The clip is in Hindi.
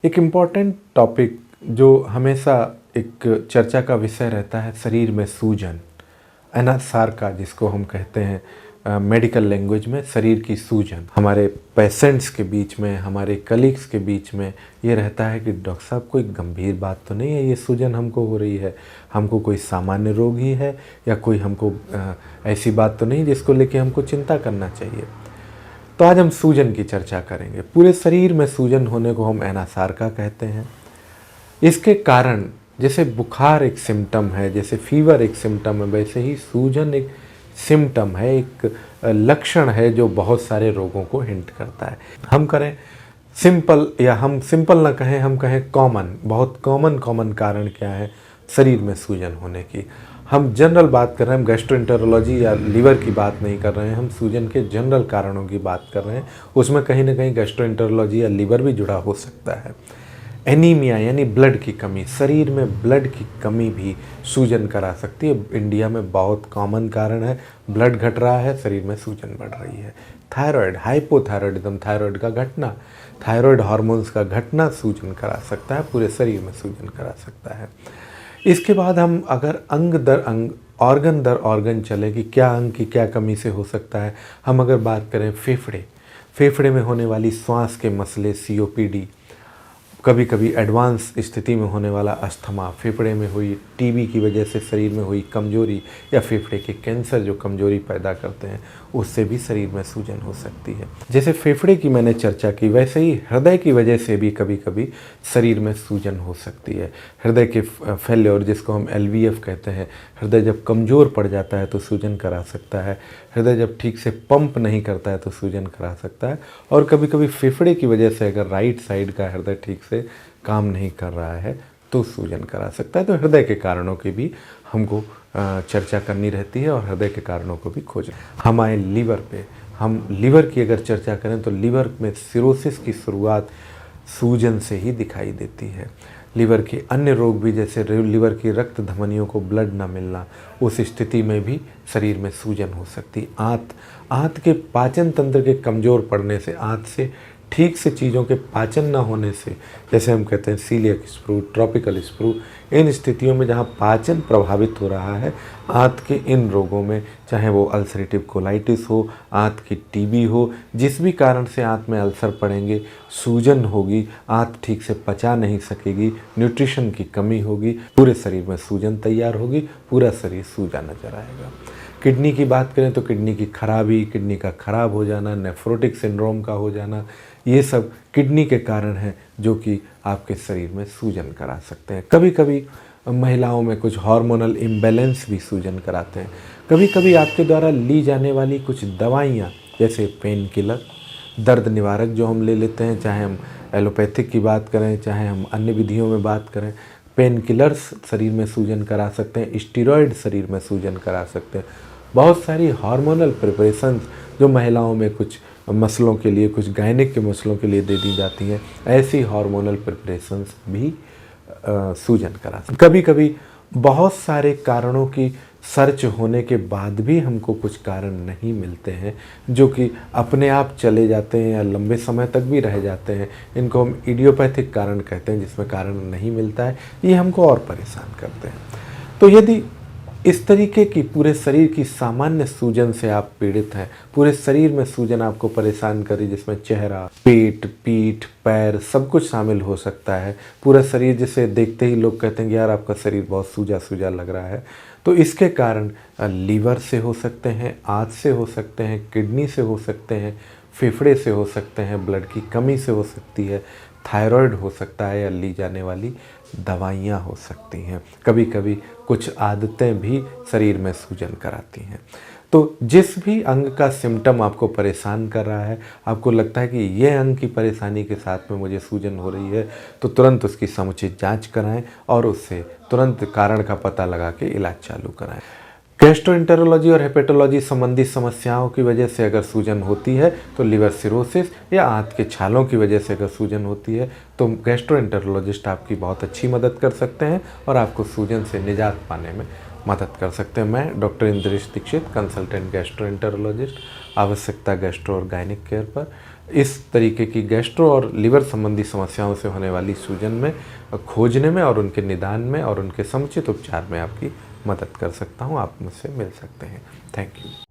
एक इम्पॉर्टेंट टॉपिक जो हमेशा एक चर्चा का विषय रहता है, शरीर में सूजन, एनासार का जिसको हम कहते हैं मेडिकल लैंग्वेज में, शरीर की सूजन। हमारे पेशेंट्स के बीच में, हमारे कलीग्स के बीच में ये रहता है कि डॉक्टर साहब कोई गंभीर बात तो नहीं है, ये सूजन हमको हो रही है, हमको कोई सामान्य रोग ही है या कोई हमको ऐसी बात तो नहीं जिसको लेके हमको चिंता करना चाहिए। तो आज हम सूजन की चर्चा करेंगे। पूरे शरीर में सूजन होने को हम एनासार का कहते हैं। इसके कारण जैसे बुखार एक सिम्टम है, जैसे फीवर एक सिम्टम है, वैसे ही सूजन एक सिम्टम है, एक लक्षण है जो बहुत सारे रोगों को हिंट करता है। हम करें सिंपल, या हम सिंपल ना कहें, हम कहें कॉमन, बहुत कॉमन कारण क्या है शरीर में सूजन होने की। हम जनरल बात कर रहे हैं, हम गैस्ट्रोएंटेरोलॉजी या लीवर की बात नहीं कर रहे हैं, हम सूजन के जनरल कारणों की बात कर रहे हैं। उसमें कहीं ना कहीं गैस्ट्रोएंटेरोलॉजी या लीवर भी जुड़ा हो सकता है। एनीमिया यानी ब्लड की कमी, शरीर में ब्लड की कमी भी सूजन करा सकती है। इंडिया में बहुत कॉमन कारण है, ब्लड घट रहा है, शरीर में सूजन बढ़ रही है। थायराइड, हाइपोथायरॉयडिज्म, थायराइड का घटना, थायराइड हार्मोन्स का घटना सूजन करा सकता है, पूरे शरीर में सूजन करा सकता है। इसके बाद हम अगर अंग दर अंग, ऑर्गन दर ऑर्गन चले कि क्या अंग की क्या कमी से हो सकता है। हम अगर बात करें फेफड़े में होने वाली श्वास के मसले, COPD, कभी कभी एडवांस स्थिति में होने वाला अस्थमा, फेफड़े में हुई टीबी की वजह से शरीर में हुई कमजोरी, या फेफड़े के कैंसर जो कमजोरी पैदा करते हैं, उससे भी शरीर में सूजन हो सकती है। जैसे फेफड़े की मैंने चर्चा की, वैसे ही हृदय की वजह से भी कभी कभी शरीर में सूजन हो सकती है। हृदय के फेल्योर, जिसको हम LVF कहते हैं, हृदय जब कमज़ोर पड़ जाता है तो सूजन करा सकता है। हृदय जब ठीक से पंप नहीं करता है तो सूजन करा सकता है। और कभी कभी फेफड़े की वजह से अगर राइट साइड का हृदय ठीक से काम नहीं कर रहा है तो सूजन करा सकता है। तो हृदय के कारणों की भी हमको चर्चा करनी रहती है और हृदय के कारणों को भी खोजना। हम आए लीवर पे। हम लीवर की अगर चर्चा करें तो लीवर में सिरोसिस की शुरुआत सूजन से ही दिखाई देती है। लीवर के अन्य रोग भी, जैसे लीवर की रक्त धमनियों को ब्लड ना मिलना, उस स्थिति में भी शरीर में सूजन हो सकती। आंत के पाचन तंत्र के कमज़ोर पड़ने से, आंत से ठीक से चीज़ों के पाचन ना होने से, जैसे हम कहते हैं सीलियक स्प्रू, ट्रॉपिकल स्प्रू, इन स्थितियों में जहाँ पाचन प्रभावित हो रहा है, आंत के इन रोगों में, चाहे वो अल्सरेटिव कोलाइटिस हो, आंत की टीबी हो, जिस भी कारण से आंत में अल्सर पड़ेंगे, सूजन होगी, आंत ठीक से पचा नहीं सकेगी, न्यूट्रिशन की कमी होगी, पूरे शरीर में सूजन तैयार होगी, पूरा शरीर सूजा नजर आएगा। किडनी की बात करें तो किडनी की खराबी, किडनी का खराब हो जाना, नेफ्रोटिक सिंड्रोम का हो जाना, ये सब किडनी के कारण हैं जो कि आपके शरीर में सूजन करा सकते हैं। कभी कभी महिलाओं में कुछ हार्मोनल इम्बैलेंस भी सूजन कराते हैं। कभी कभी आपके द्वारा ली जाने वाली कुछ दवाइयाँ, जैसे पेन किलर, दर्द निवारक जो हम ले लेते हैं, चाहे हम एलोपैथिक की बात करें, चाहे हम अन्य विधियों में बात करें, पेन किलर्स शरीर में सूजन करा सकते हैं, स्टीरॉयड शरीर में सूजन करा सकते हैं। बहुत सारी हार्मोनल प्रिपरेशंस जो महिलाओं में कुछ मसलों के लिए, कुछ गायनिक के मसलों के लिए दे दी जाती हैं, ऐसी हार्मोनल प्रिपरेशंस भी सूजन करा सकते। कभी कभी बहुत सारे कारणों की सर्च होने के बाद भी हमको कुछ कारण नहीं मिलते हैं जो कि अपने आप चले जाते हैं या लंबे समय तक भी रह जाते हैं। इनको हम इडियोपैथिक कारण कहते हैं, जिसमें कारण नहीं मिलता है, ये हमको और परेशान करते हैं। तो यदि इस तरीके की पूरे शरीर की सामान्य सूजन से आप पीड़ित हैं, पूरे शरीर में सूजन आपको परेशान करी, जिसमें चेहरा, पेट, पीठ, पैर सब कुछ शामिल हो सकता है, पूरा शरीर जिसे देखते ही लोग कहते हैं कि यार आपका शरीर बहुत सूजा सूजा लग रहा है, तो इसके कारण लीवर से हो सकते हैं, आंत से हो सकते हैं, किडनी से हो सकते हैं, फेफड़े से हो सकते हैं, ब्लड की कमी से हो सकती है, थायराइड हो सकता है, या ली जाने वाली दवाइयाँ हो सकती हैं। कभी कभी कुछ आदतें भी शरीर में सूजन कराती हैं। तो जिस भी अंग का सिम्टम आपको परेशान कर रहा है, आपको लगता है कि ये अंग की परेशानी के साथ में मुझे सूजन हो रही है, तो तुरंत उसकी समुचित जांच कराएं और उससे तुरंत कारण का पता लगा के इलाज चालू कराएं। गैस्ट्रोएंटेरोलॉजी और हेपेटोलॉजी संबंधी समस्याओं की वजह से अगर सूजन होती है तो लिवर सिरोसिस, या आंत के छालों की वजह से अगर सूजन होती है तो गैस्ट्रोएंटेरोलॉजिस्ट आपकी बहुत अच्छी मदद कर सकते हैं और आपको सूजन से निजात पाने में मदद कर सकते हैं। मैं doctor Indresh Dikshit, consultant gastroenterologist, आवश्यकता गैस्ट्रो और गायनिक केयर पर इस तरीके की गैस्ट्रो और लिवर संबंधी समस्याओं से होने वाली सूजन में खोजने में और उनके निदान में और उनके समुचित उपचार में आपकी मदद कर सकता हूँ। आप मुझसे मिल सकते हैं। Thank you.